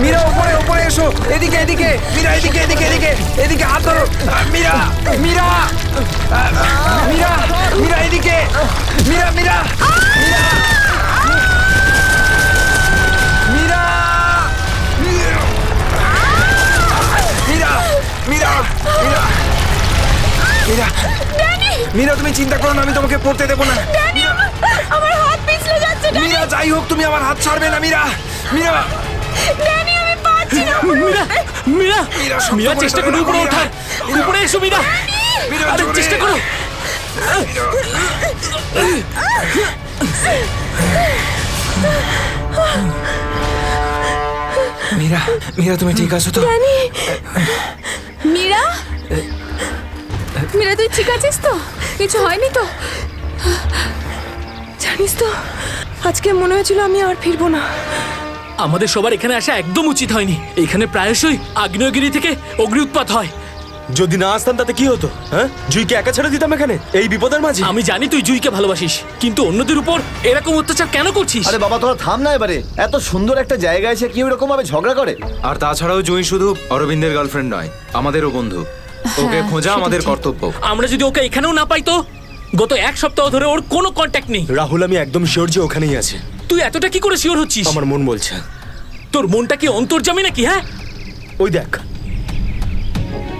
মীরা উপরে উপরে এসো, এদিকে এদিকে মীরা, এদিকে এদিকে এদিকে এদিকে হাত ধরো। মীরা মীরা মীরা মীরা এদিকে, মীরা মীরা মীরা মীরা মীরা মীরা মীরা মীরা মীরা, তুমি চিন্তা করো না, আমি তোমাকে পড়তে দেবো না। আমার হাত পিছলে যাচ্ছে। মীরা যাই হোক, তুমি আমার হাত ছাড়বে না। মীরা মীরা ড্যানি, আমি পারছি না। মীরা মীরা মীরা, শক্ত মীরা, করে চেষ্টা ধরে করো রাখো, উপরে মীরা। ওঠার। উপরে এসো মীরা, মীরা, আরে জোরে। চেষ্টা করো। মীরা মীরা, তুমি ঠিক আছো তো? ড্যানি, মীরা, মীরা তুই ঠিক আছিস তো? কিছু হয়নি তো? জানিস তো, আজকে মনে হয়েছিল আমি আর ফিরবো না। আমাদের সবার এখানে আসা একদম উচিত হয়নি। এখানে প্রায়শই আগ্নেয়গিরি থেকে অগ্নি উৎপাত হয়। যদি না আসতাম তাতে কি হতো? হ্যাঁ, জুইকে একা ছেড়ে দিতাম এখানে এই বিপদের মাঝে? আমি জানি তুই জুইকে ভালোবাসিস, কিন্তু অন্যদের উপর এরকম অত্যাচার কেন করছিস? আরে বাবা, তোরা থাম না এবারে। এত সুন্দর একটা জায়গায় এসে কি এরকম ভাবে ঝগড়া করে? আর তাছাড়াও জুঁই শুধু অরবিন্দের গার্লফ্রেন্ড নয়, আমাদেরও বন্ধু। ওকে খোঁজা আমাদের কর্তব্য। আমরা যদি ওকে এখানেও না পাই তো? গত এক সপ্তাহ ধরে ওর কোনো কন্ট্যাক্ট নেই। রাহুল, আমি একদম শিওর যে ওখানেই আছে। তুই এতটা কি করে শিওর হচ্ছিস? আমার মন বলছে। তোর মনটা কি অন্তর্যামী নাকি? হ্যাঁ, ওই দেখ,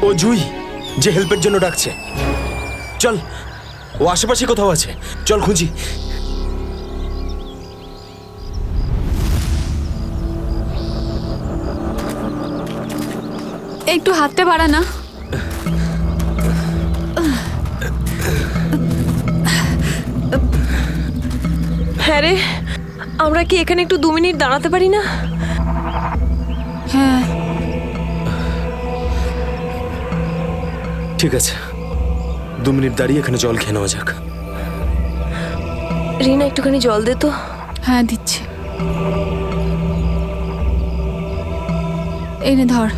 ও জুই যে হেল্পের জন্য ডাকছে। চল, ও আশেপাশে কোথাও আছে, চল খুঁজি। একটু হাতটা বাড়া না। হ্যাঁ রে, আমরা কি এখানে একটু 2 মিনিট দাঁড়াতে পারি না? হ্যাঁ, ঠিক আছে, 2 মিনিট দাঁড়িয়ে এখানে জল খেয়ে নেওয়া যাক। রিনা, একটুখানি জল দে তো। হ্যাঁ দিচ্ছি। এই নে ধর।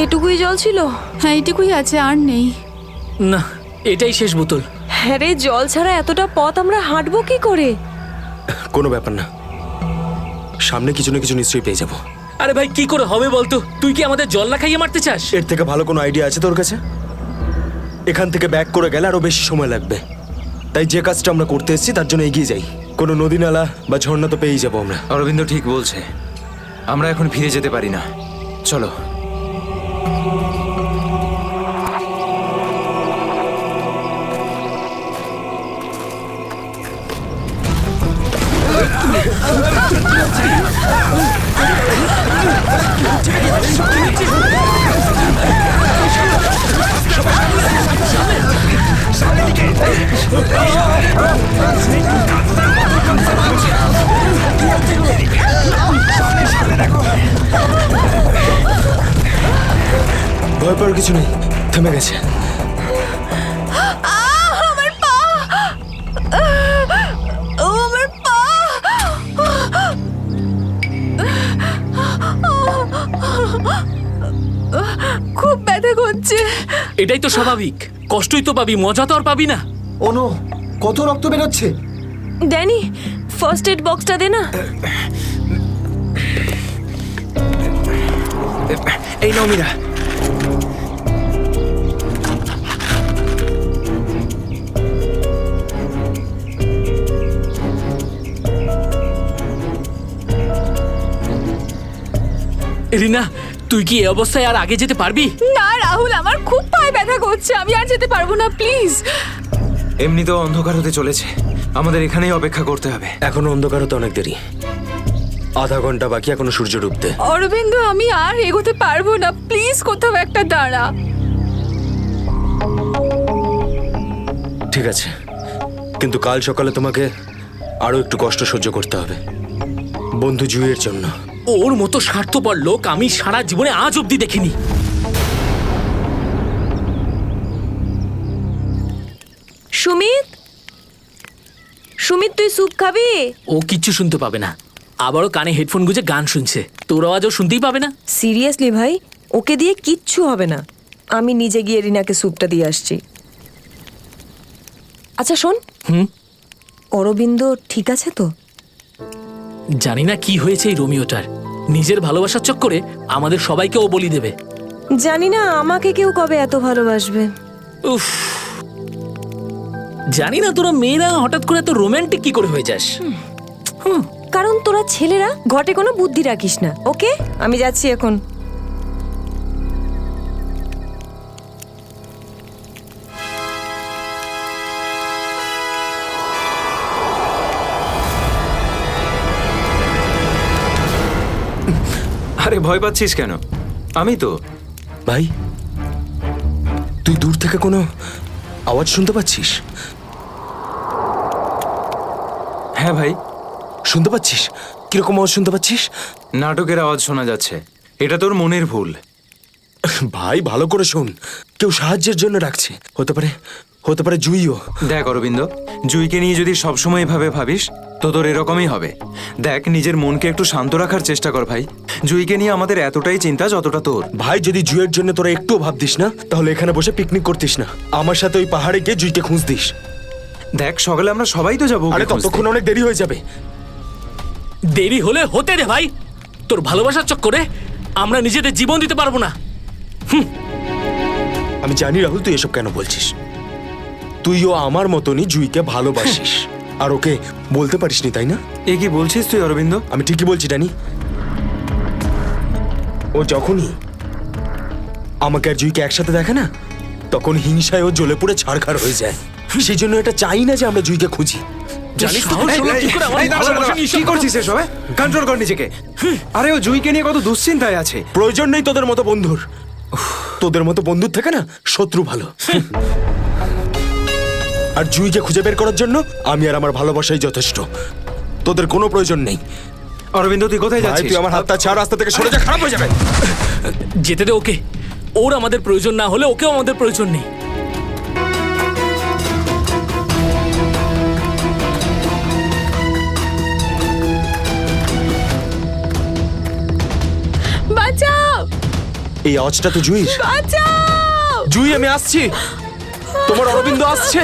এটুকুই জল ছিল? হ্যাঁ এইটুকুই আছে, আর নেই। না, এটাই শেষ বোতল। হ্যাঁ রে, জল ছাড়া এতটা পথ আমরা হাঁটবো কি করে? কোনো ব্যাপার না, সামনে কিছু না কিছু নিশ্চয়ই পেয়ে যাবো। আরে ভাই, কি করে হবে বলতো? তুই কি আমাদের জল না খাইয়ে মারতে চাস? এর থেকে ভালো কোনো আইডিয়া আছে তোর কাছে? এখান থেকে ব্যাক করে গেলে আরো বেশি সময় লাগবে। তাই যে কাজটা আমরা করতে এসেছি তার জন্য এগিয়ে যাই। কোনো নদী নালা বা ঝর্ণা তো পেয়েই যাবো আমরা। অরবিন্দ ঠিক বলছে, আমরা এখন ফিরে যেতে পারি না। চলো। ভয় পাওয়ার কিছু নেই, থেমে গেছে। আমার পা! আমার পা! খুব ব্যথা করছে। এটাই তো স্বাভাবিক, কষ্টই তো পাবি, মজা তো আর পাবি না। ও নো, কত রক্ত বেরোচ্ছে! ড্যানি, ফার্স্ট এড বক্সটা দে না। এই নাও মীরা। রিনা, তুই কি এই অবস্থায় আর আগে যেতে পারবি? না রাহুল, আমার খুব পায়ে ব্যথা করছে, আমি আর যেতে পারবো না, প্লিজ। এমনিতেও অন্ধকার হতে চলেছে, আমাদের এখানেই অপেক্ষা করতে হবে। এখনো অন্ধকার হতে অনেক দেরি, আধা ঘন্টা বাকি এখনো সূর্য ডুবতে। অরবিন্দ, আমি আর এগোতে পারবো না, প্লিজ কোথাও একটা দাঁড়া। ঠিক আছে, কিন্তু কাল সকালে তোমাকে আরো একটু কষ্ট সহ্য করতে হবে, বন্ধু জুইয়ের জন্য। ওর মতো স্বার্থপর লোক আমি সারা জীবনে আজ অব্দি দেখিনি। সুমিত, সুমিত তুই স্যুপ খাবি? ও কিচ্ছু শুনতে পাবে না, আবারও কানে হেডফোন গুঁজে গান শুনছে। তোর আওয়াজও শুনতেই পাবে না। সিরিয়াসলি ভাই, ওকে দিয়ে কিচ্ছু হবে না। আমি নিজে গিয়ে রিনাকে স্যুপটা দিয়ে আসছি। আচ্ছা শোন, অরবিন্দ ঠিক আছে তো? জানি না কি হয়েছে এই রোমিওটার। নিজের ভালোবাসার চক্করে আমাদের সবাইকে ও বলি দেবে। জানি না আমাকে কেউ কবে এত ভালোবাসবে। উফ, জানি না তোরা মেয়েরা হঠাৎ করে এত রোমান্টিক কি করে হয়ে যাস। কারণ তোরা ছেলেরা ঘটে কোনো বুদ্ধি রাখিস না। ওকে, আমি যাচ্ছি এখন। আরে ভয় পাচ্ছিস কেন? আমি তো। ভাই, তুই দূর থেকে কোনো আওয়াজ শুনতে পাচ্ছিস? হ্যাঁ ভাই, শুনতে পাচ্ছিস? কিরকম আওয়াজ শুনতে পাচ্ছিস? নাটকের আওয়াজ শোনা যাচ্ছে। এটা তোর মনের ভুল। ভাই ভালো করে শোন, কেউ সাহায্যের জন্য ডাকছে। হতে পারে জুইও। দেখ অরবিন্দ, জুইকে নিয়ে যদি সবসময় এভাবে ভাবিস তো তোর এরকমই হবে। দেখ, নিজের মনকে একটু শান্ত রাখার চেষ্টা কর ভাই। জুইকে নিয়ে আমাদের এতটাই চিন্তা যতটা তোর। ভাই, যদি জুইয়ের জন্য তোরা একটুও ভাবতিস না, তাহলে এখানে বসে পিকনিক করতিস না। আমার সাথে ওই পাহাড়ে গিয়ে জুইকে খুঁজতিস। দেখ, সকালে আমরা সবাই তো যাবো। আরে ততক্ষণ অনেক দেরি হয়ে যাবে। দেরি হলে হতে দে ভাই। তোর ভালোবাসার চক্করে আমরা নিজেদের জীবন দিতে পারবো না। আমি জানি রাহুল, তুই এসব কেন বলছিস। তুইও আমার মতনই জুইকে ভালোবাসিস, আর ওকে বলতে পারিসনি, তাই না? এ কি বলছিস তুই অরবিন্দ? আমি ঠিকই বলছি ড্যানি। ও যখনই আমাকে আর জুইকে একসাথে দেখে না, তখন হিংসায় ও জ্বলে পুড়ে ছাড়খাড় হয়ে যায়। সেই জন্য এটা চাই না যে আমরা জুইকে খুঁজি। জানিস তো এই, শোনো, এই, কি করে আমার এই, দাঁড়া, ভালোবাসা দাঁড়া, নিয়ে কি এসব করছিস এসব? কন্ট্রোল কর নিজেকে। আরে ও জুইকে নিয়ে কত দুশ্চিন্তায় আছে। প্রয়োজন নেই তোদের মতো বন্ধুর। তোদের মতো বন্ধুর থেকে না শত্রু ভালো। আর জুইকে খুঁজে বের করার জন্য আমি আর আমার ভালোবাসাই যথেষ্ট। তোদের কোনো প্রয়োজন নেই। অরবিন্দ, তুই কোথায় ভাই, যাচ্ছিস? তুই আমার হাতটা ছাড়, রাস্তা থেকে সরে যা, খারাপ হয়ে যাবে। যেতে দে ওকে। ওর আমাদের প্রয়োজন না হলে ওকেও আমাদের প্রয়োজন নেই। বাঁচাও, এই আওয়াজটা তো জুইর। বাঁচাও। জুই, আমি আসছি। তোমার অরবিন্দ আসছে।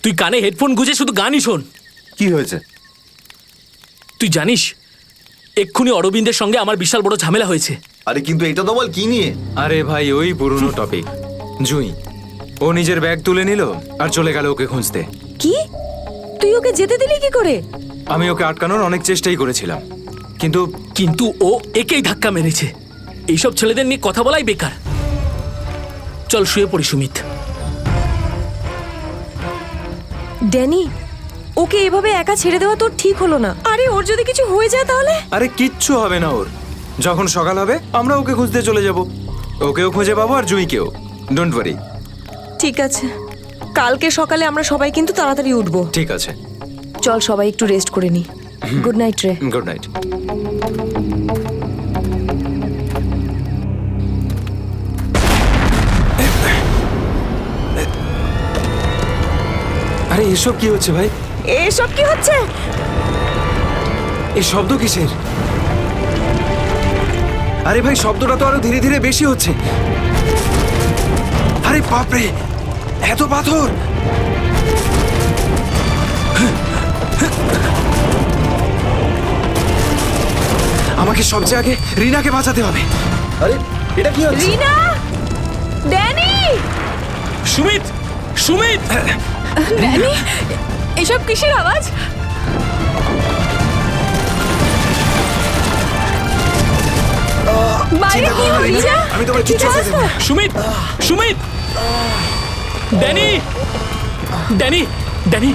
তুই কানে হেডফোন গুঁজে শুধু গানই শোন। কি হয়েছে? তুই জানিস এক্ষুনি অরবিন্দের সঙ্গে আমার বিশাল বড় ঝামেলা হয়েছে। আরে কিন্তু এটা তো বল কি নিয়ে? আরে ভাই, ওই পুরনো টপিক। জুই, ও নিজের ব্যাগ তুলে নিল আর চলে গেল ওকে খুঁজতে। কি? তুই ওকে যেতে দিলি কি করে? আমি ওকে আটকানোর অনেক চেষ্টাই করেছিলাম, কিন্তু কিন্তু ও একেই ধাক্কা মেরেছে। এইসব ছেলেদের নিয়ে কথা বলাই বেকার। চল শুয়ে পড়ি সুমিত। ড্যানি, ওকে এভাবে একা ছেড়ে দেওয়া তোর ঠিক হলো না। আরে ওর যদি কিছু হয়ে যায় তাহলে? আরে কিচ্ছু হবে না ওর। যখন সকাল হবে আমরা ওকে খুঁজতে চলে যাব। ওকেও খুঁজে পাবো আর জুইকেও। Don't worry. ঠিক আছে, কালকে সকালে আমরা সবাই কিন্তু তাড়াতাড়ি উঠবো। ঠিক আছে, চল সবাই একটু রেস্ট করে নি। গুড নাইট রে। Good night. আরে এসব কি হচ্ছে ভাই? এসব কি হচ্ছে? এই শব্দ কিসের? আরে ভাই, শব্দটা তো আরো ধীরে ধীরে বেশি হচ্ছে। আরে বাপরে, এত পাথর! আমাকে সবচেয়ে আগে রিনাকে বাঁচাতে হবে। আরে এটা কি হচ্ছে? রিনা, ড্যানি, সুমিত, সুমিত! ড্যানি, এসব কিসের আওয়াজ? বাইরে কি হচ্ছে? আমি তোমার কিচ্ছু হতে দেব না। Sumit, Sumit! Danny, Danny, Danny,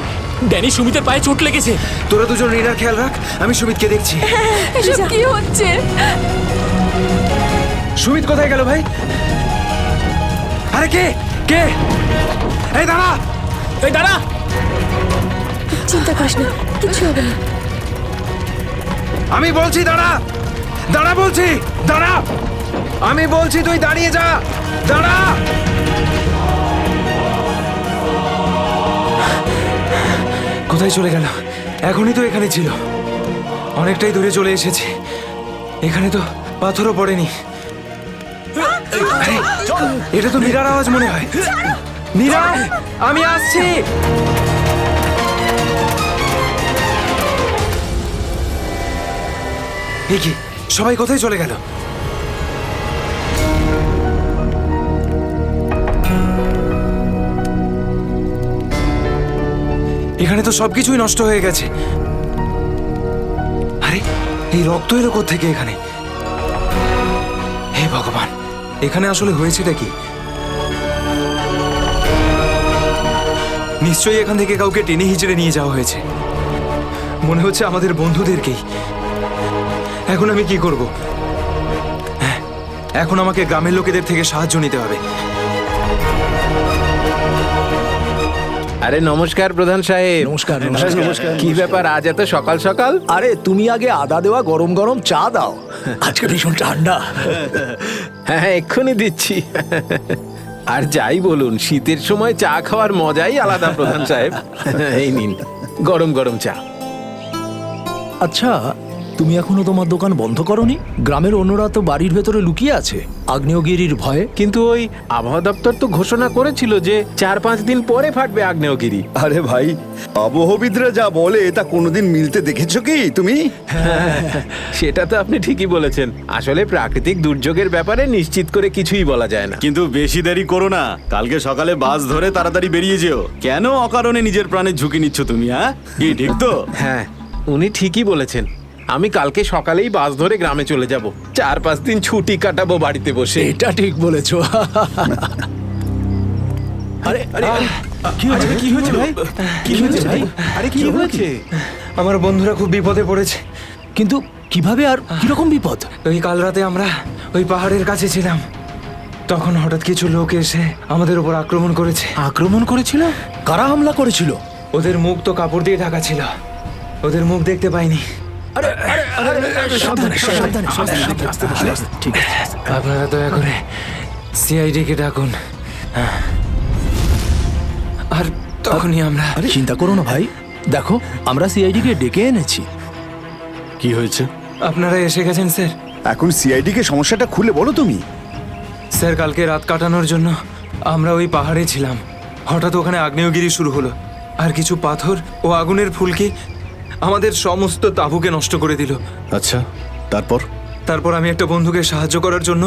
Danny, সুমিতের পায়ে চোট লেগেছে। তোরা দুজন রিনার খেয়াল রাখ, আমি সুমিতকে দেখছি। এসব কি হচ্ছে? সুমিত কোথায় গেল ভাই? আরে কে কে? এই দাঁড়া! এই দাঁড়া! চিন্তা করিস না, কিছু হবে না। আমি বলছি দাঁড়া! দাঁড়া বলছি! দাঁড়া! আমি বলছি তুই দাঁড়িয়ে যা! দাঁড়া! কোথায় চলে গেল? এখনই তো এখানে ছিল। অনেকটাই দূরে চলে এসেছি। এখানে তো পাথরও পড়েনি। এটা তো মীরার আওয়াজ মনে হয়। মীরা, আমি আসছি। এ কি, সবাই কোথায় চলে গেল? এখানে তো সবকিছুই নষ্ট হয়ে গেছে। আরে, এই রক্ত এলো কোত্থেকে এখানে? হে ভগবান, এখানে আসলে হয়েছেটা কি? নিশ্চয়ই এখান থেকে কাউকে টেনে হিচড়ে নিয়ে যাওয়া হয়েছে। মনে হচ্ছে আমাদের বন্ধুদেরকেই। এখন আমি কি করব? হ্যাঁ, এখন আমাকে গ্রামের লোকেদের থেকে সাহায্য নিতে হবে। আরে নমস্কার প্রধান সাহেব। নমস্কার কি ব্যাপার আজ এত সকাল সকাল? আরে তুমি আগে আদা দেওয়া গরম গরম চা দাও, আজকে ভীষণ ঠান্ডা। হ্যাঁ এক্ষুনি দিচ্ছি। আর যাই বলুন, শীতের সময় চা খাওয়ার মজাই আলাদা প্রধান সাহেব। এই নিন গরম গরম চা। আচ্ছা, তুমি এখনো তোমার দোকান বন্ধ করনি? গ্রামের অন্যরা তো বাড়ির ভেতরে লুকিয়ে আছে আগ্নেয়গিরির ভয়ে। কিন্তু ওই আবহাওয়া দপ্তর তো ঘোষণা করেছিল যে 4-5 দিন পরে ফাটবে আগ্নেয়গিরি। আরে ভাই, আবহবিদরা যা বলে তা কোনোদিন মিলতে দেখেছো কি তুমি? সেটা তো আপনি ঠিকই বলেছেন। আসলে প্রাকৃতিক দুর্যোগের ব্যাপারে নিশ্চিত করে কিছুই বলা যায় না। কিন্তু বেশি দেরি করো না, কালকে সকালে বাস ধরে তাড়াতাড়ি বেরিয়ে যেও। কেন অকারণে নিজের প্রাণের ঝুঁকি নিচ্ছ তুমি? হ্যাঁ, কি ঠিক তো? হ্যাঁ, উনি ঠিকই বলেছেন। আমি কালকে সকালেই বাস ধরে গ্রামে চলে যাব। 4-5 দিন ছুটি কাটাবো বাড়িতে বসে। এটা ঠিক বলেছো। আরে আরে আরে, কি হয়েছে? কি হয়েছে ভাই? কি হয়েছে ভাই? আরে কি হয়েছে? আমার বন্ধুরা খুব বিপদে পড়েছে। কিন্তু কিভাবে আর কিরকম বিপদ? ওই কাল রাতে আমরা ওই পাহাড়ের কাছে ছিলাম, তখন হঠাৎ কিছু লোক এসে আমাদের উপর আক্রমণ করেছে। আক্রমণ করেছিল? কারা হামলা করেছিল? ওদের মুখ তো কাপড় দিয়ে ঢাকা ছিল, ওদের মুখ দেখতে পাইনি। আরে আরে আরে, সাবধানে সাবধানে সাবধানে। ঠিক আছে। আপনারা দয়া করে সিআইডি কে ডাকুন। আর তখনই আমরা আরে চিন্তা করো না ভাই, দেখো আমরা সিআইডি কে ডেকে এনেছি। কি হয়েছে? আপনারা এসে গেছেন স্যার। এখন সিআইডি কে সমস্যাটা খুলে বলো তুমি। স্যার, কালকে রাত কাটানোর জন্য আমরা ওই পাহাড়ে ছিলাম। হঠাৎ ওখানে আগ্নেয়গিরি শুরু হলো, আর কিছু পাথর ও আগুনের ফুলকি আমাদের সমস্ত তাঁবুকে নষ্ট করে দিল। আচ্ছা, তারপর? তারপর আমি একটা বন্ধুকে সাহায্য করার জন্য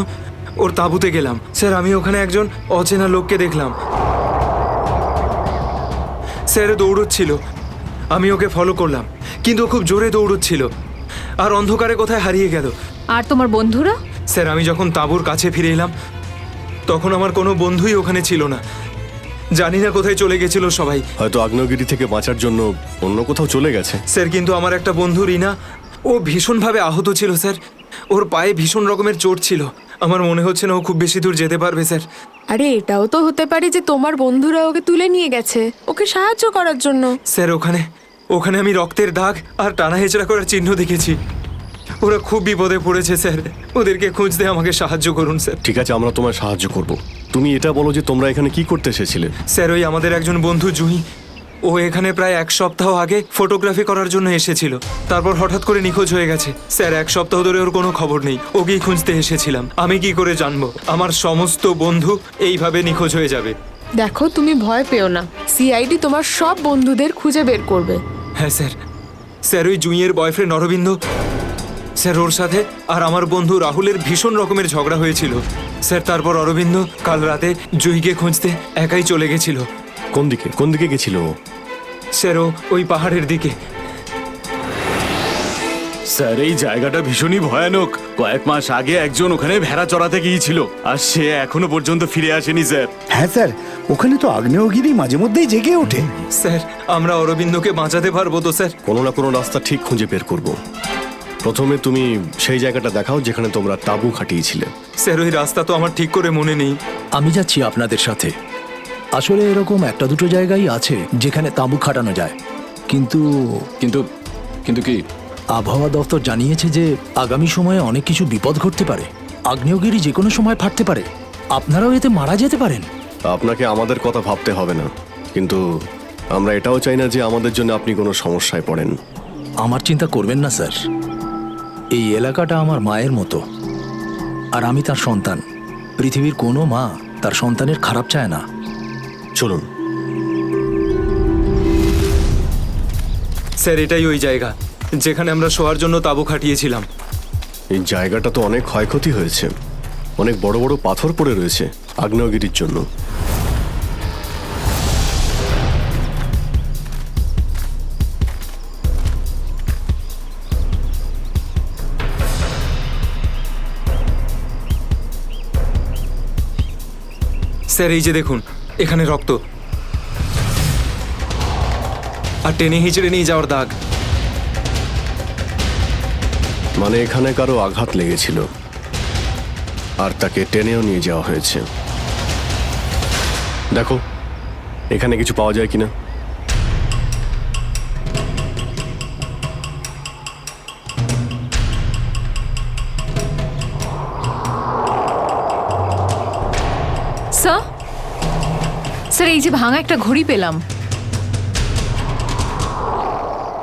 ওর তাঁবুতে গেলাম। স্যার, আমি ওখানে একজন অচেনা লোককে দেখলাম। স্যার দৌড়চ্ছিল, আমি ওকে ফলো করলাম, কিন্তু ও খুব জোরে দৌড়চ্ছিল আর অন্ধকারে কোথায় হারিয়ে গেল। আর তোমার বন্ধুরা? স্যার, আমি যখন তাঁবুর কাছে ফিরে এলাম তখন আমার কোনো বন্ধুই ওখানে ছিল না। জানি না কোথায় চলে গেছিল সবাই। হয়তো আগ্নেয়গিরি থেকে বাঁচার জন্য অন্য কোথাও চলে গেছে। স্যার, কিন্তু আমার একটা বন্ধু রিনা, ও ভীষণভাবে আহত ছিল স্যার। ওর পায়ে ভীষণ রকমের চোট ছিল। আমার মনে হচ্ছে না ও খুব বেশি দূর যেতে পারবে স্যার। আরে এটাও তো হতে পারে যে তোমার বন্ধুরা ওকে তুলে নিয়ে গেছে ওকে সাহায্য করার জন্য। স্যার, ওখানে আমি রক্তের দাগ আর টানা হেঁচড়া করার চিহ্ন দেখেছি। ওরা খুব বিপদে পড়েছে স্যার, ওদেরকে খুঁজতে আমাকে সাহায্য করুন স্যার। ঠিক আছে, আমরা তোমায় সাহায্য করব। তুমি এটা বলো যে তোমরা এখানে কি করতে এসেছিলে? স্যার, ওই আমাদের একজন বন্ধু জুহি, ও এখানে প্রায় 1 সপ্তাহ আগে ফটোগ্রাফি করার জন্য এসেছিল। তারপর হঠাৎ করে নিখোঁজ হয়ে গেছে স্যার। 1 সপ্তাহ ধরে ওর কোনো খবর নেই। ওকেই খুঁজতে এসেছিলাম। আমি কি করে জানবো আমার সমস্ত বন্ধু এইভাবে নিখোঁজ হয়ে যাবে? দেখো, তুমি ভয় পেও না, সিআইডি তোমার সব বন্ধুদের খুঁজে বের করবে। হ্যাঁ স্যার। স্যার, ওই জুঁইয়ের বয়ফ্রেন্ড অরবিন্দ স্যার, ওর সাথে আর আমার বন্ধু রাহুলের ভীষণ রকমের ঝগড়া হয়েছিল স্যার। তারপর অরবিন্দ কাল রাতে জুঁইকে খুঁজতে একাই চলে গেছিল। কোন দিকে গেছিল ও? স্যার, ও ওই পাহাড়ের দিকে। স্যার, এই জায়গাটা ভীষণই ভয়ানক। কয়েক মাস আগে একজন ওখানে ভেড়া চড়াতে গিয়েছিল, আর সে এখনো পর্যন্ত ফিরে আসেনি স্যার। হ্যাঁ স্যার, ওখানে তো আগ্নেয়গিরি মাঝে মধ্যেই জেগে ওঠে। স্যার, আমরা অরবিন্দকে বাঁচাতে পারবো তো স্যার? কোনো না কোনো রাস্তা ঠিক খুঁজে বের করব। প্রথমে তুমি সেই জায়গাটা দেখাও যেখানে তোমরা তাঁবু খাটিয়েছিলে। স্যার, ওই রাস্তা তো আমার ঠিক করে মনে নেই। আমি যাচ্ছি আপনাদের সাথে। আসলে এরকম 1-2 জায়গায় আছে যেখানে তাঁবু খাটানো যায়, কিন্তু কিন্তু কি? আবহাওয়া দপ্তর জানিয়েছে যে আগামী সময়ে অনেক কিছু বিপদ ঘটতে পারে। আগ্নেয়গিরি যে কোনো সময় ফাটতে পারে, আপনারাও এতে মারা যেতে পারেন। আপনাকে আমাদের কথা ভাবতে হবে না, কিন্তু আমরা এটাও চাই না যে আমাদের জন্য আপনি কোনো সমস্যায় পড়েন। আমার চিন্তা করবেন না স্যার, এই এলাকাটা আমার মায়ের মতো, আর আমি তার সন্তান। পৃথিবীর কোনো মা তার সন্তানের খারাপ চায় না। চলুন। স্যার এটাই ওই জায়গা যেখানে আমরা শোয়ার জন্য তাঁবু খাটিয়েছিলাম। এই জায়গাটা তো অনেক ক্ষয়ক্ষতি হয়েছে, অনেক বড় বড় পাথর পড়ে রয়েছে আগ্নেয়গিরির জন্য। স্যার এই যে দেখুন, এখানে রক্ত আর টেনে হিঁচড়ে নিয়ে যাওয়ার দাগ। মানে এখানে কারো আঘাত লেগেছিল আর তাকে টেনেও নিয়ে যাওয়া হয়েছে। দেখো এখানে কিছু পাওয়া যায় কিনা। স্যার স্যার এই যে ভাঙা একটা ঘড়ি পেলাম।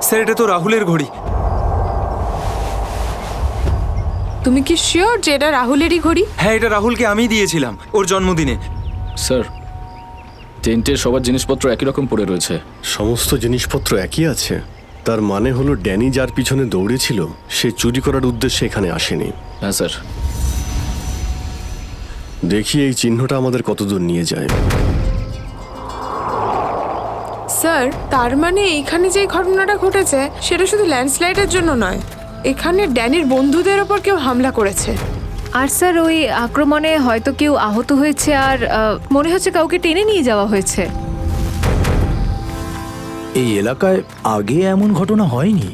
স্যার এটা তো রাহুলের ঘড়ি। তুমি কি শিওর যে এটা রাহুলেরই ঘড়ি? হ্যাঁ, এটা রাহুলকে আমি দিয়েছিলাম ওর জন্মদিনে। স্যার টেন্টের সবার জিনিসপত্র একই রকম পড়ে রয়েছে। সমস্ত জিনিসপত্র একই আছে, তার মানে হলো ড্যানি যার পিছনে দৌড়েছিল সে চুরি করার উদ্দেশ্যে এখানে আসেনি। হ্যাঁ স্যার। দেখি এই চিহ্নটা আমাদের কতদূর নিয়ে যায়। স্যার তার মানে এইখানে যে ঘটনাটা ঘটেছে সেটা শুধু ল্যান্ডস্লাইডের জন্য নয়, এখানে ড্যানির বন্ধুদের ওপর কেউ হামলা করেছে। আর স্যার ওই আক্রমণে হয়তো কেউ আহত হয়েছে আর মনে হচ্ছে কাউকে টেনে নিয়ে যাওয়া হয়েছে। এই এলাকায় আগে এমন ঘটনা হয়নি।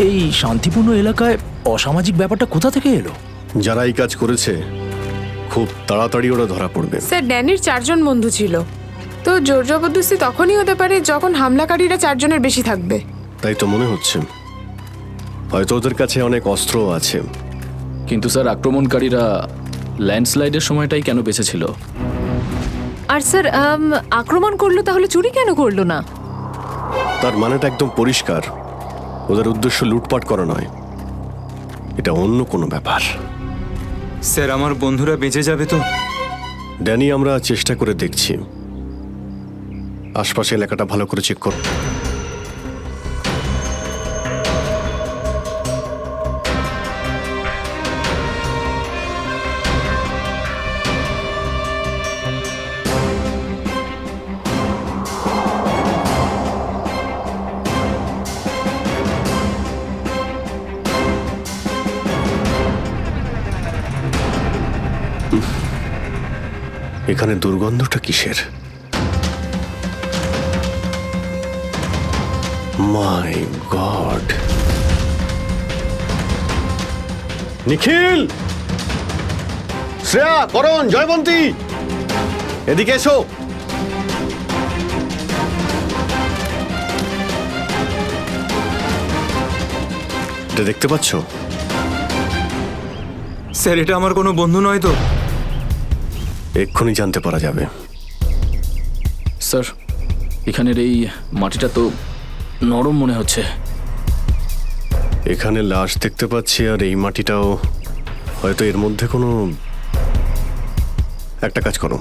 এই শান্তিপূর্ণ এলাকায় অসামাজিক ব্যাপারটা কোথা থেকে এলো? যারা এই কাজ করেছে খুব তাড়াতাড়ি ওরা ধরা পড়বে। স্যার ড্যানির 4 জন বন্ধু ছিল, তো জোর জবরদস্তি তখনই হতে পারে যখন হামলাকারীরা 4 জনের বেশি থাকবে। তাই তো মনে হচ্ছে, হয়তো ওদের কাছে অনেক অস্ত্র আছে। কিন্তু স্যার আক্রমণকারীরা ল্যান্ডস্লাইডের সময়টাই কেন বেঁচেছিল? আর স্যার আক্রমণ করলো তাহলে চুরি কেন করলো না? তার মানেটা একদম পরিষ্কার, ওদের উদ্দেশ্য লুটপাট করা নয়, এটা অন্য কোনো ব্যাপার। স্যার আমার বন্ধুরা বেঁচে যাবে তো? ড্যানি আমরা চেষ্টা করে দেখছি, আশপাশে এলাকাটা ভালো করে চেক কর। এখানে দুর্গন্ধটা কিসের? মাই গড! নিখিল, শ্রেয়া, করণ, জয়বন্তী, এদিকে এসো। এটা দেখতে পাচ্ছ? স্যার এটা আমার কোনো বন্ধু নয় তো? এক্ষুনি জানতে পারা যাবে। স্যার এখানের এই মাটিটা তো নরম মনে হচ্ছে। এখানে লাশ দেখতে পাচ্ছি আর এই মাটিটাও, হয়তো এর মধ্যে কোনো একটা কাজ করো,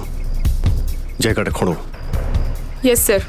জায়গাটা খোঁড়ো। Yes sir.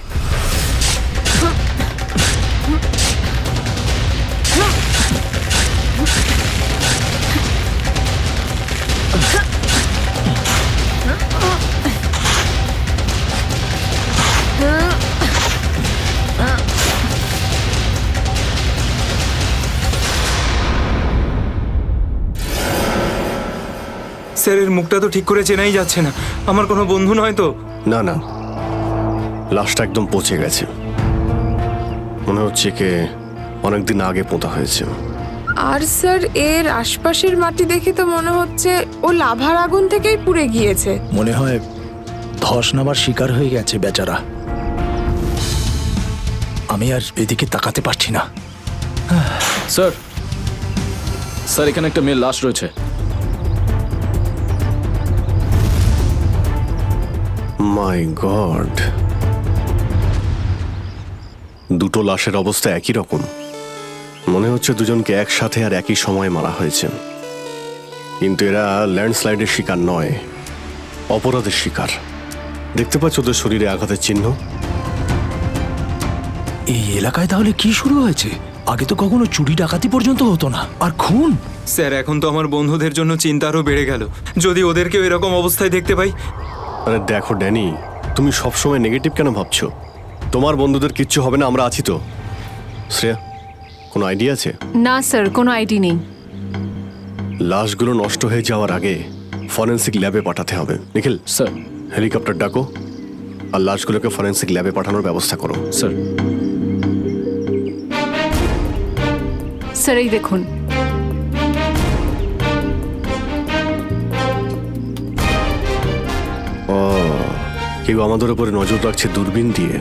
স্যার এর মুখটা তো ঠিক করে চেনাই যাচ্ছে না, আমার কোনো বন্ধু নয় তো? না না, লাশটা একদম পচে গেছে, মনে হচ্ছে কে অনেকদিন আগে পোঁতা হয়েছে। আর স্যার এর আশপাশের মাটি দেখে তো মনে হচ্ছে ও লাভার আগুন থেকেই পুড়ে গিয়েছে। মনে হয় ধস নামার শিকার হয়ে গেছে বেচারা। আমি আর এদিকে তাকাতে পারছি না। স্যার স্যার এখানে একটা মেয়ের লাশ রয়েছে। মাই গড, দুটো লাশের অবস্থা একই রকম, মনে হচ্ছে দুজনকে একসাথে আর একই সময় মারা হয়েছে। কিন্তু এরা ল্যান্ডস্লাইডের শিকার নয়, অপরাধের শিকার। দেখতে পাচ্ছ ওদের শরীরে আঘাতের চিহ্ন? এই এলাকায় তাহলে কি শুরু হয়েছে? আগে তো কখনো চুরি ডাকাতি পর্যন্ত হতো না, আর খুন! স্যার এখন তো আমার বন্ধুদের জন্য চিন্তা আরও বেড়ে গেল। যদি ওদেরকেও এরকম অবস্থায় দেখতে পাই। আরে দেখো ড্যানি, তুমি সবসময় নেগেটিভ কেন ভাবছো? তোমার বন্ধুদের কিচ্ছু হবে না, আমরা আছি তো। শ্রেয়া, কোনো আইডিয়া আছে? না স্যার, কোনো আইডি নেই। লাশগুলো নষ্ট হয়ে যাওয়ার আগে ফরেন্সিক ল্যাবে পাঠাতে হবে। নিখিল স্যার। হেলিকপ্টার ডাকো আর লাশগুলোকে ফরেন্সিক ল্যাবে পাঠানোর ব্যবস্থা করো। স্যার। স্যার এই দেখুন। ও, কেউ আমাদের উপরে নজর রাখছে দূরবীন দিয়ে।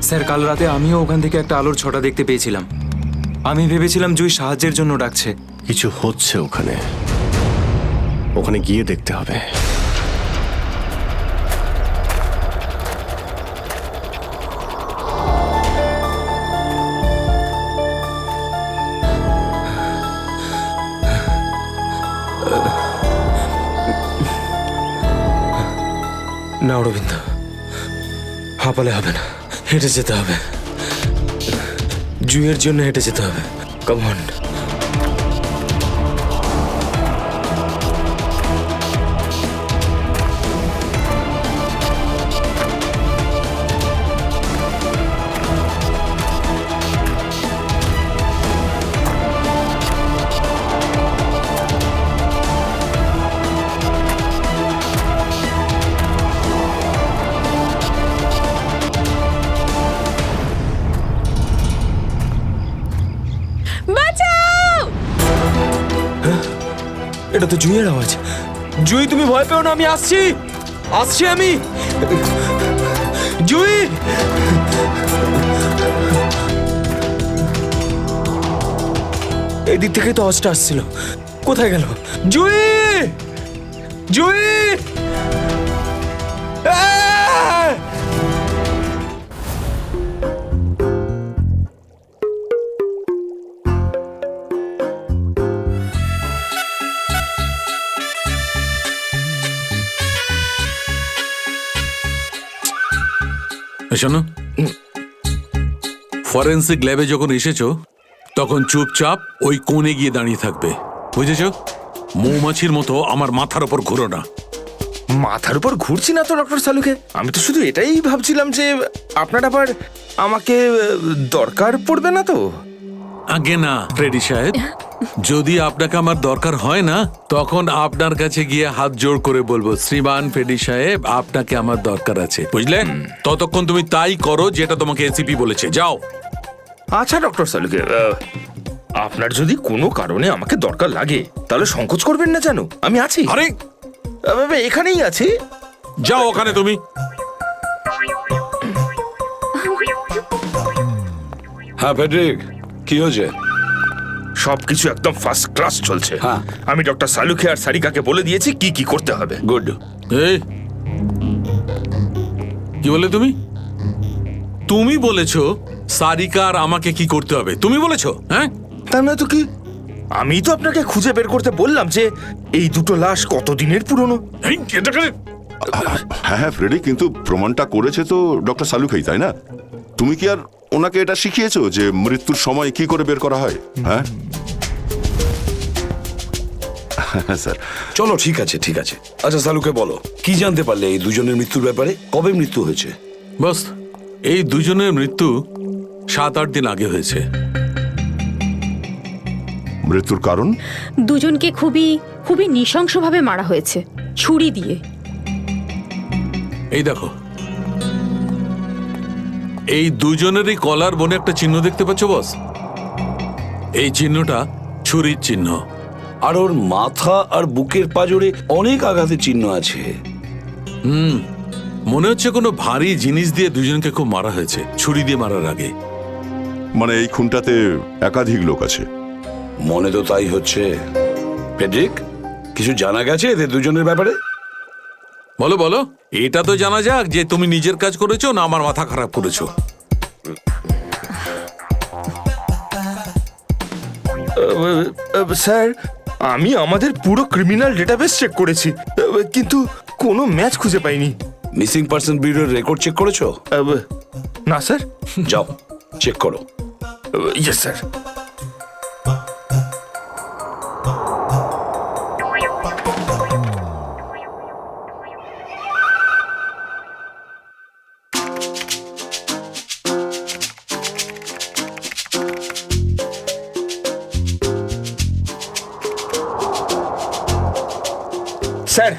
স্যার কাল রাতে আমিও ওখান থেকে একটা আলোর ছটা দেখতে পেয়েছিলাম। আমি ভেবেছিলাম জুই সাহায্যের জন্য ডাকছে। কিছু হচ্ছে ওখানে, ওখানে গিয়ে দেখতে হবে। না অরবিন্দ, হাঁপালে হবে না, হেঁটে যেতে হবে। জুইয়ের জন্য হেঁটে যেতে হবে। Come on. এটা তো জুইয়ের আওয়াজ। জুই তুমি ভয় পেও না, আমি আসছি, আসছি আমি। জুই! এই দিক থেকে তো আওয়াজটা আসছিল, কোথায় গেল? জুই! জুই! আহ! শোনো, ফরেন্সিক ল্যাবে যখন এসেছো তখন চুপচাপ ওই কোণে গিয়ে দাঁড়িয়ে থাকবে, বুঝেছো? মৌমাছির মতো আমার মাথার ওপর ঘুরো না। মাথার উপর ঘুরছি না তো ডক্টর সালুকে, আমি তো শুধু এটাই ভাবছিলাম যে আপনার আবার আমাকে দরকার পড়বে না তো। আগে না ফ্রেডি সাহেব, যদি আপনাকে আমার দরকার হয় না তখন আপনার কাছে গিয়ে হাত জোড় করে বলবো, শ্রীমান ফ্রেডি সাহেব আপনাকে আমার দরকার আছে, বুঝলেন? ততক্ষণ তুমি তাই করো যেটা তোমাকে এসিপি বলেছে, যাও। আচ্ছা ডক্টর সালুকে, আপনার যদি কোনো কারণে আমাকে দরকার লাগে তাহলে সংকোচ করবেন না, জানো আমি আছি। আরে এখানেই আছি, যাও ওখানে তুমি। হ্যাঁ ফেডরিক, কি হয়েছে? সবকিছু একদম ফার্স্ট ক্লাস চলছে। আমি ডক্টর সালুকে আর সারিকাকে বলে দিয়েছি কি কি করতে হবে। গুড। এই কি বলে তুমি? তুমি বলেছো সারিকা আর আমাকে কি করতে হবে? তুমি বলেছো? হ্যাঁ, তা না তো কি? আমি তো আপনাকে খুঁজে বের করতে বললাম যে এই দুটো লাশ কতদিনের পুরনো। হ্যাঁ হ্যাঁ ফ্রেডি, কিন্তু প্রমাণটা করেছে তো ডক্টর সালুকেই, তাই না? তুমি কি আর ওনাকে এটা শিখিয়েছো যে মৃত্যুর সময় কি করে বের করা হয়? হ্যাঁ স্যার। চলো ঠিক আছে, ঠিক আছে। আচ্ছা সালুকে বলো, কি জানতে পারলে এই দুজনের মৃত্যুর ব্যাপারে? কবে মৃত্যু হয়েছে? বস, এই দুজনের মৃত্যু 7-8 দিন আগে হয়েছে। মৃত্যুর কারণ? দুজনকে খুবই খুবই নৃশংসভাবে মারা হয়েছে, ছুরি দিয়ে। এই দেখো, এই দুজনেরই কলার বনে একটা চিহ্ন দেখতে পাচ্ছ বস? এই চিহ্নটা ছুরির চিহ্ন। আর ওর মাথা আর বুকের পাঁজরে অনেক আঘাতের চিহ্ন আছে। মনে হচ্ছে কোনো ভারী জিনিস দিয়ে দুজনকে খুব মারা হয়েছে, ছুরি দিয়ে মারার আগে। মানে এই খুনটাতে একাধিক লোক আছে? মনে তো তাই হচ্ছে। ফেডরিক, কিছু জানা গেছে এদের দুজনের ব্যাপারে? বলো বলো, এটা তো জানা যাক যে তুমি নিজের কাজ করেছো না আমার মাথা খারাপ করেছো। স্যার, আমি আমাদের পুরো ক্রিমিনাল ডেটাবেস চেক করেছি, কিন্তু কোনো ম্যাচ খুঁজে পাইনি। মিসিং পার্সন ব্যুরোর রেকর্ড চেক করেছো? না স্যার। যাও চেক করো। Yes sir. স্যার।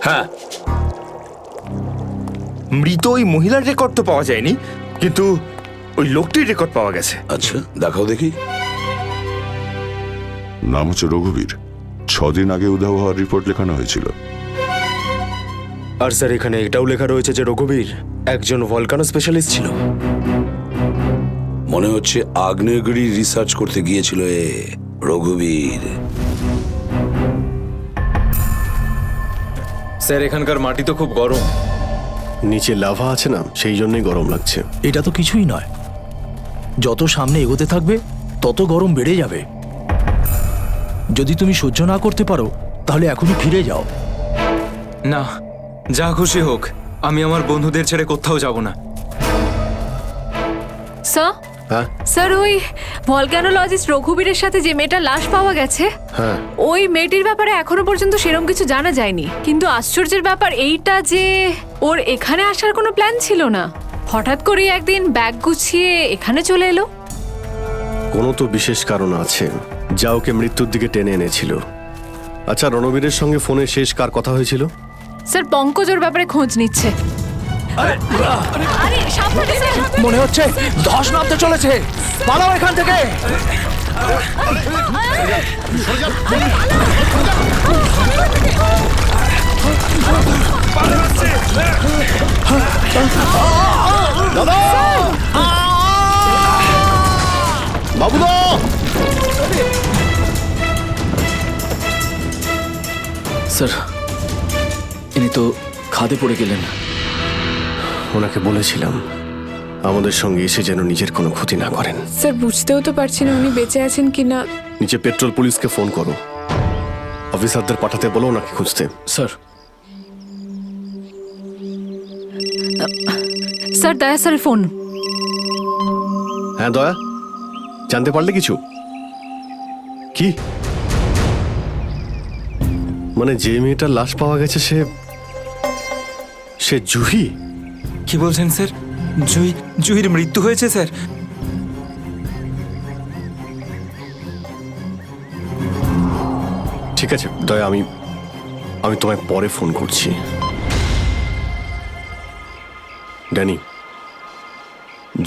হ্যাঁ, মৃত ওই মহিলার রেকর্ড তো পাওয়া যায়নি, কিন্তু ওই লোকটির রেকর্ড পাওয়া গেছে। আচ্ছা দেখাও দেখি। নাম হচ্ছে রঘুবীর। 6 দিন আগে উধাও হওয়ার রিপোর্ট লেখানো হয়েছিল। আর স্যার এখানে এটাও লেখা রয়েছে যে রঘুবীর একজন ভলকানো স্পেশালিস্ট ছিল। মনে হচ্ছে আগ্নেয়গিরি রিসার্চ করতে গিয়েছিল রঘুবীর। স্যার এখানকার মাটি তো খুব গরম। নিচে লাভা আছে না, সেই জন্যই গরম লাগছে। এটা তো কিছুই নয়, যত সামনে এগোতে থাকবে তত গরম বেড়ে যাবে। যদি তুমি সহ্য না করতে পারো তাহলে এখনই ফিরে যাও। না, যা খুশি হোক, আমি আমার বন্ধুদের ছেড়ে কোথাও যাব না। স্যার, হ্যাঁ স্যার ওই ভলক্যানোলজিস্ট রঘুবীরের সাথে যে মেয়েটার লাশ পাওয়া গেছে, হ্যাঁ ওই মেয়েটির ব্যাপারে এখনো পর্যন্ত সেরকম কিছু জানা যায়নি। কিন্তু আশ্চর্যের ব্যাপার এইটা যে ওর এখানে আসার কোনো প্ল্যান ছিল না, হঠাৎ করে একদিন ব্যাগ গুছিয়ে এখানে চলে এলো। কোনো তো বিশেষ কারণ আছে যা ওকে মৃত্যুর দিকে টেনে এনেছিল। আচ্ছা, রণবীরের সঙ্গে ফোনে শেষ কার কথা হয়েছিল? স্যার পঙ্কজ ওর ব্যাপারে খোঁজ নিচ্ছে। আরে সাবধানে স্যার। মনে হচ্ছে ধস নামতে চলেছে, পালাও এখান থেকে। দাদা, বাবুদা, স্যার ইনি তো খাদে পড়ে গেলেন। ওনাকে বলেছিলাম আমাদের সঙ্গে এসে যেন নিজের কোনো ক্ষতি না করেন। স্যার বুঝতেও তো পারছি না উনি বেঁচে আছেন কিনা। নিচে পেট্রোল পুলিশকে ফোন করো, অফিসারদের পাঠাতে বলো ওনাকে খুঁজতে। স্যার। স্যার দয়া স্যারের ফোন। হ্যাঁ দয়া, জানতে পারলে কিছু? কি মানে যে মেয়েটার লাশ পাওয়া গেছে সে জুহি? কি বলছেন স্যার? জুহির মৃত্যু হয়েছে স্যার? ঠিক আছে দয়া, আমি তোমায় পরে ফোন করছি। ড্যানি,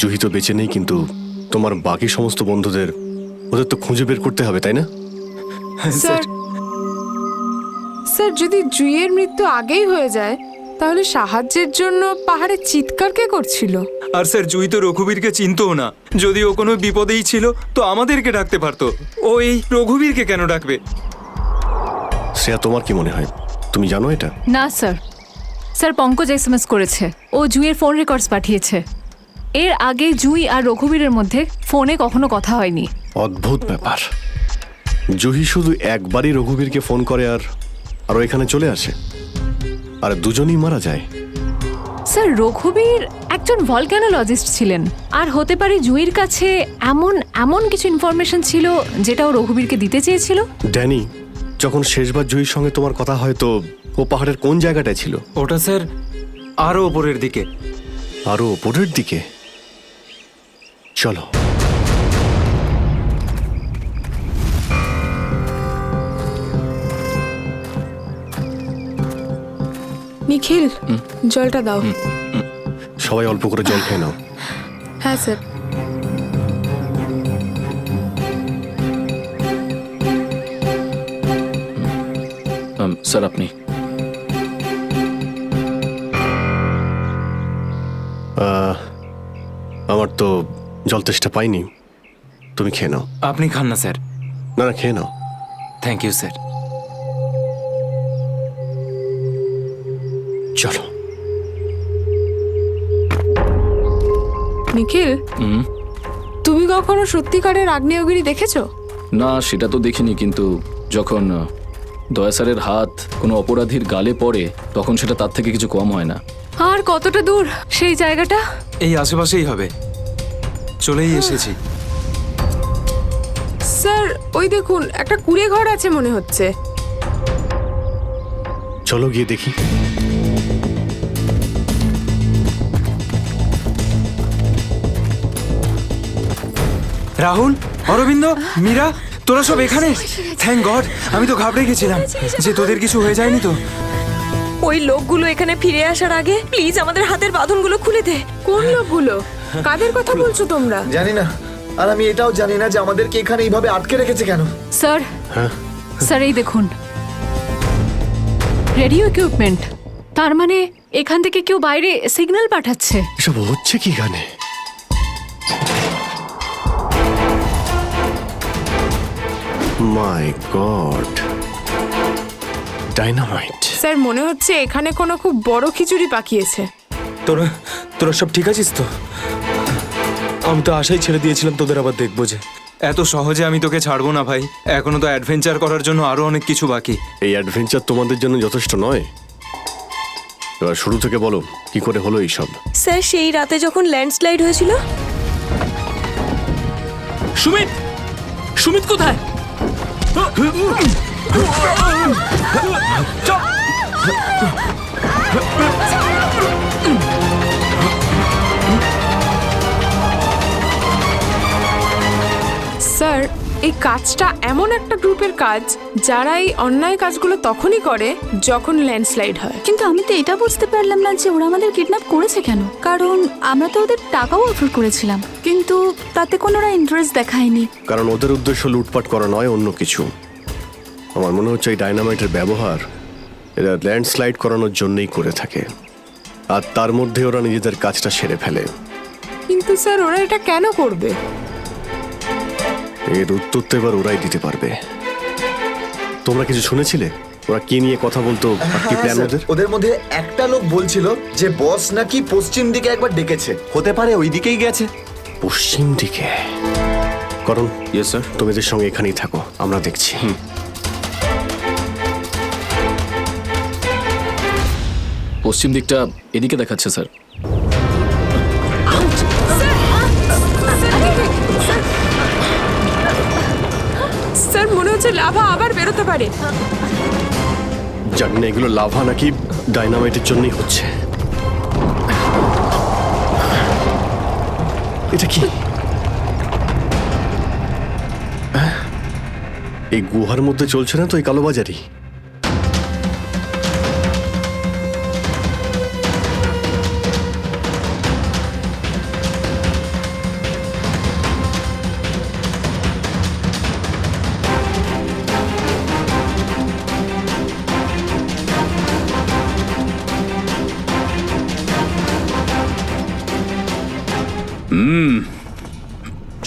জুহি তো বেঁচে নেই, কিন্তু তোমার বাকি সমস্ত বন্ধুদের ওদের তো খুঁজে বের করতে হবে, তাই না? স্যার, স্যার যদি জুইয়ের মৃত্যু আগেই হয়ে যায় তাহলে সাহায্যের জন্য পাহাড়ে চিৎকার কে করছিল? আর স্যার জুই তো রঘুবীরকে চিনতও না। যদি ও কোনো বিপদেই ছিল তো আমাদেরকে ডাকতে পারতো। ও এই রঘুবীরকে কেন ডাকবে? শ্রেয়া, তোমার কি মনে হয়? তুমি জানো এটা? না স্যার, স্যার পঙ্কজ এসএমএস করেছে, ও জুইয়ের ফোন রেকর্ডস পাঠিয়েছে। এর আগে জুই আর রঘুবীরের মধ্যে ফোনে কখনো কথা হয়নি। অদ্ভুত ব্যাপার, জুহি শুধু একবারই রঘুবীরকে ফোন করে আর ও এখানে চলে আসে, আর দুজনই মারা যায়। স্যার রঘুবীর একজন ভলক্যানোলজিস্ট ছিলেন, আর হতে পারে জুইয়ের কাছে এমন কিছু ইনফরমেশন ছিল যেটা ও রঘুবীরকে দিতে চেয়েছিল। ড্যানি, যখন শেষবার জুহির সঙ্গে তোমার কথা হয় তো ও পাহাড়ের কোন জায়গাটায় ছিল? ওটা স্যার আরো ওপরের দিকে। আরো ওপরের দিকে? চলো। নিখিল, জলটা দাও। সবাই অল্প করে জল খেয়ে নাও। হ্যাঁ স্যার। স্যার আপনি? আমার তো জল তেষ্টা পাইনি, তুমি খেয়ে নাও। আপনি খান না স্যার। না না, খেয়ে নাও। Thank you sir. চলো। নিখিল, তুমি কখনো সত্যিকারের আগ্নেয়গিরি দেখেছো? না, সেটা তো দেখিনি, কিন্তু যখন দয়া স্যারের হাত কোনো অপরাধীর গালে পড়ে তখন সেটা তার থেকে কিছু কম হয় না। আর কতটা দূর সেই জায়গাটা? এই আশেপাশেই হবে, চলেই এসেছি। স্যার ওই দেখুন একটা কুঁড়ে ঘর আছে মনে হচ্ছে। চলো গিয়ে দেখি। রাহুল, অরবিন্দ, মীরা, তোরা সব এখানে? থ্যাংক গড, আমি তো ঘাবড়ে গেছিলাম যে তোদের কিছু হয়ে যায়নি তো। ওই লোকগুলো এখানে ফিরে আসার আগে প্লিজ আমাদের হাতের বাঁধনগুলো খুলে দে। কোন লোকগুলো? কাদের কথা বলছো তোমরা? জানি না, আর আমি এটাও জানি না যে আমাদেরকে এখানে এইভাবে আটকে রেখেছে কেন। স্যার, স্যার এই দেখুন রেডিও ইকুইপমেন্ট। তার মানে এখান থেকে কেউ বাইরে সিগন্যাল পাঠাচ্ছে। এসব হচ্ছে কি এখানে? মাই গড, ডাইনামাইট। স্যার মনে হচ্ছে এখানে কোনো খুব বড় খিচুড়ি পাকিয়েছে। তোরা তোরা সব ঠিক আছিস তো? আমি তো আশাই ছেড়ে দিয়েছিলাম তোদের আবার দেখবো যে। এত সহজে আমি তোকে ছাড়বো না ভাই, এখনো তো অ্যাডভেঞ্চার করার জন্য আরো অনেক কিছু বাকি। এই অ্যাডভেঞ্চার তোমাদের জন্য যথেষ্ট নয়? এবার শুরু থেকে বলো কি করে হলো এইসব। স্যার সেই রাতে যখন ল্যান্ডস্লাইড হয়েছিল। সুমিত, সুমিত কোথায়? স্যার এই কাজটা এমন একটা গ্রুপের কাজ যারা এই অন্যায় কাজগুলো তখনই করে যখন ল্যান্ডস্লাইড হয়। কিন্তু আমি তো এটা বুঝতে পারলাম না যে ওরা আমাদের কিডন্যাপ করেছে কেন। কারণ আমরা তো ওদের টাকাও অফার করেছিলাম, কিন্তু তাতে কোনো ওরা ইন্টারেস্ট দেখায়নি। কারণ ওদের উদ্দেশ্য লুটপাট করা নয়, অন্য কিছু। আমার মনে হচ্ছে এই ডাইনামাইটের ব্যবহার এরা ল্যান্ডস্লাইড করানোর জন্যই করে থাকে, আর তার মধ্যে ওরা নিজেদের কাজটা সেরে ফেলে। কিন্তু স্যার ওরা এটা কেন করবে? এর উত্তর তো এবার ওরাই দিতে পারবে। তোমরা কিছু শুনেছিলে ওরা কি নিয়ে কথা বলতো? কি প্ল্যান ওদের? ওদের মধ্যে একটা লোক বলছিল যে বস নাকি পশ্চিম দিকে একবার ডেকেছে, হতে পারে ওই দিকেই গেছে। পশ্চিম দিকে? করণ, ইয়েস স্যার। তুমি এদের সঙ্গে এখানেই থাকো, আমরা দেখছি। পশ্চিম দিকটা এদিকে দেখাচ্ছে স্যার। স্যার মনে হচ্ছে লাভা আবার বেরোতে পারে। জানি না এগুলো লাভা নাকি ডাইনামাইটের জন্যই হচ্ছে। এটা কি? এই গুহার মধ্যে চলছে না তো এই কালোবাজারি?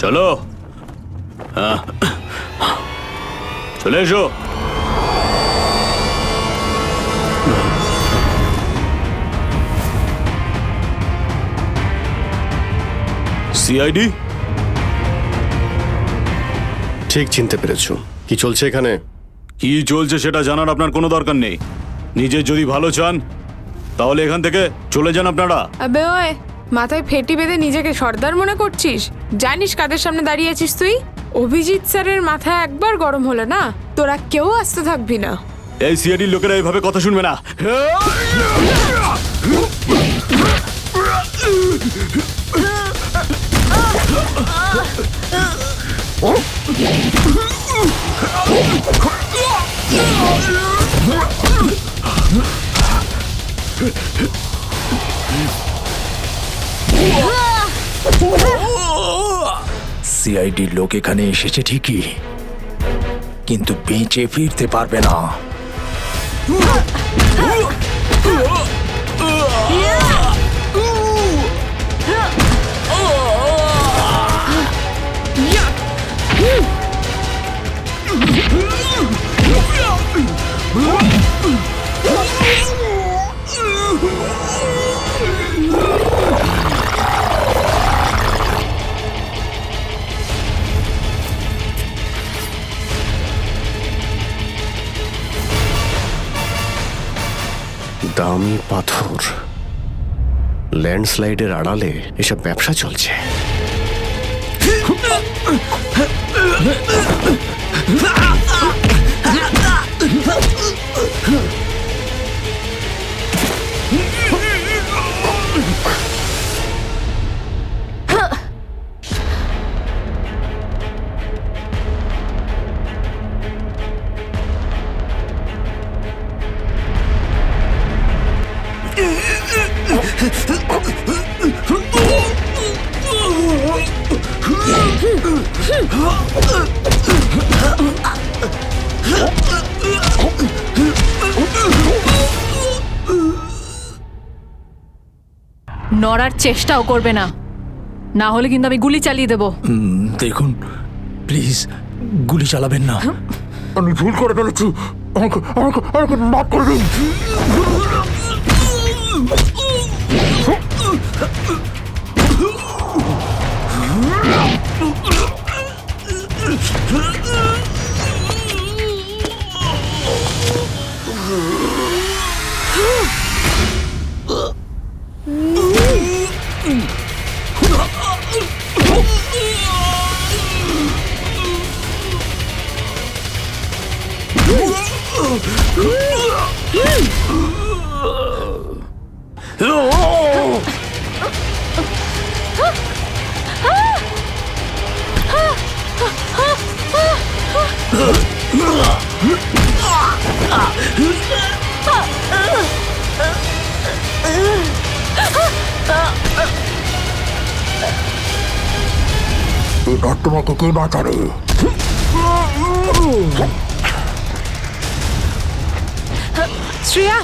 চলো, চলে এসো। সিআইডি? ঠিক চিনতে পেরেছো। কি চলছে এখানে? কি চলছে সেটা জানার আপনার কোনো দরকার নেই। নিজের যদি ভালো চান তাহলে এখান থেকে চলে যান আপনারা। আবে ওই মাথায় ফেটি বেঁধে নিজেকে সর্দার মনে করছিস? জানিস কাদের সামনে দাঁড়িয়ে আছিস তুই? অভিজিৎ স্যারের মাথা একবার গরম হলো না, তোরা কেউ আসতে থাকবি না। এই সিআইডির লোকেরা এইভাবে কথা শুনবে না। সিআইডির লোক এখানে এসেছে ঠিকই, কিন্তু বেঁচে ফিরতে পারবে না। দামি পাথর, ল্যান্ডস্লাইডের আড়ালে এসব ব্যবসা চলছে। নড়ার চেষ্টাও করবে না, না হলে কিন্তু আমি গুলি চালিয়ে দেবো। দেখুন প্লিজ গুলি চালাবেন না, আমি ভুল করে ফেলেছি, আমাকে আমাকে আমাকে মাফ করে দিন। তোমাকে কে বাঁচাবে? শ্রেয়া,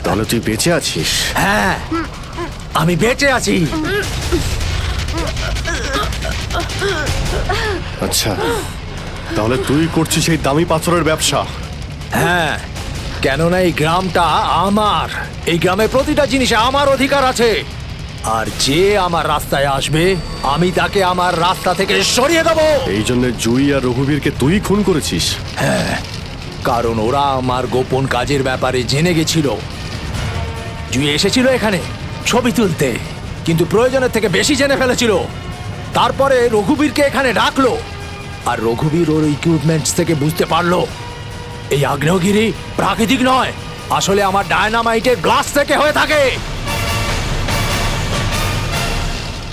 তাহলে তুই বেঁচে আছিস? হ্যাঁ আমি বেঁচে আছি। আচ্ছা, তাহলে তুই করছিস এই দামি পাথরের ব্যবসা? হ্যাঁ, কেননা এই গ্রামটা আমার, এই গ্রামের প্রতিটা জিনিসে আমার অধিকার আছে, আর যে আমার রাস্তায় আসবে আমি তাকে আমার রাস্তা থেকে সরিয়ে দেবো। এই জন্য জুই আর রঘুবীরকে তুই খুন করেছিস? হ্যাঁ, কারণ ওরা আমার গোপন কাজের ব্যাপারে জেনে গেছিল। জুই এসেছিল এখানে ছবি তুলতে, কিন্তু প্রয়োজনের থেকে বেশি জেনে ফেলেছিল। তারপরে রঘুবীরকে এখানে ডাকলো, আর রঘুবীর ওর ইকুইপমেন্টস থেকে বুঝতে পারলো এই আগ্নেয়গিরি প্রাকৃতিক নয়, আসলে আমার ডায়নামাইটের গ্লাস থেকে হয়ে থাকে।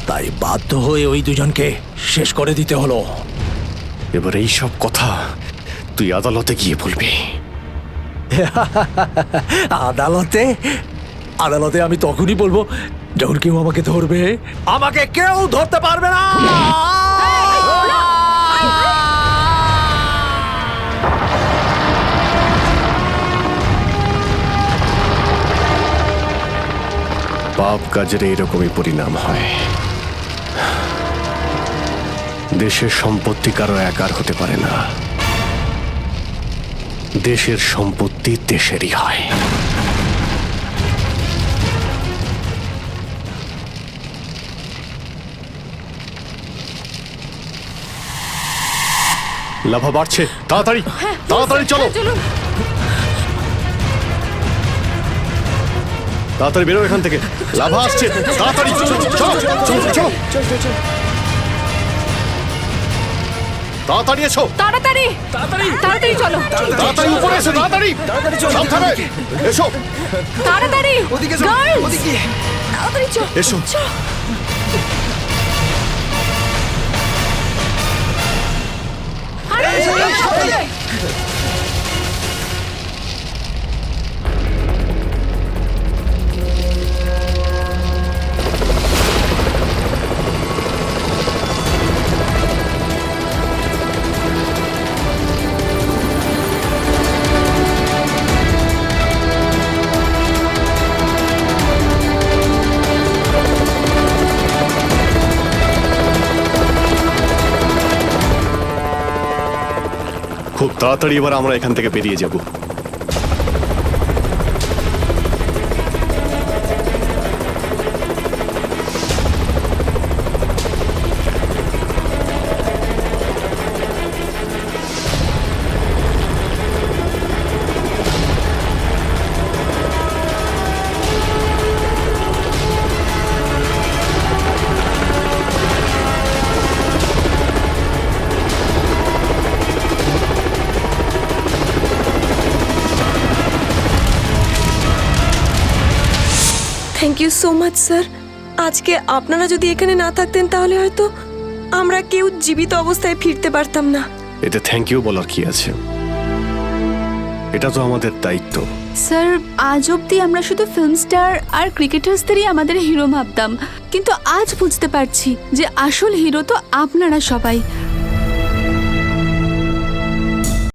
তাই বাধ্য হয়ে ওই দুজনকে শেষ করে দিতে হলো। এবার এই সব কথা তুই আদালতে গিয়ে বলবি। আদালতে? আদালতে আমি তখনই বলবো যখন কেউ আমাকে ধরবে। আমাকে কেউ ধরতে পারবে না। পাপ কাজের এইরকমই পরিণাম হয়। দেশের সম্পত্তি কারো একার হতে পারে না, দেশের সম্পত্তি দেশেরই হয়। লাভা বাড়ছে, তাড়াতাড়ি তাড়াতাড়ি চলো, তাড়াতাড়ি বেরো এখান থেকে, লাভা আসছে, তাড়াতাড়ি চলো চলো চলো, তাড়াতাড়ি এসো, তাড়াতাড়ি তাড়াতাড়ি তাড়াতাড়ি চলো, তাড়াতাড়ি উপরে এসো, তাড়াতাড়ি সাবধানে এসো, তাড়াতাড়ি ওদিকে ওদিকে তাড়াতাড়ি চলো, এসো। খুব তাড়াতাড়ি এবার আমরা এখান থেকে বেরিয়ে যাব। You so much sir. আজকে আপনারা যদি এখানে না থাকতেন তাহলে হয়তো আমরা কেউ জীবিত অবস্থায় ফিরতে পারতাম না। এটা থ্যাংক ইউ বলার কি আছে? এটা তো আমাদের দায়িত্ব। স্যার, আজ অবধি আমরা শুধু ফিল্ম স্টার আর ক্রিকেটার্সদেরই আমাদের হিরো ভাবতাম, কিন্তু আজ বুঝতে পারছি যে আসল হিরো তো আপনারা সবাই।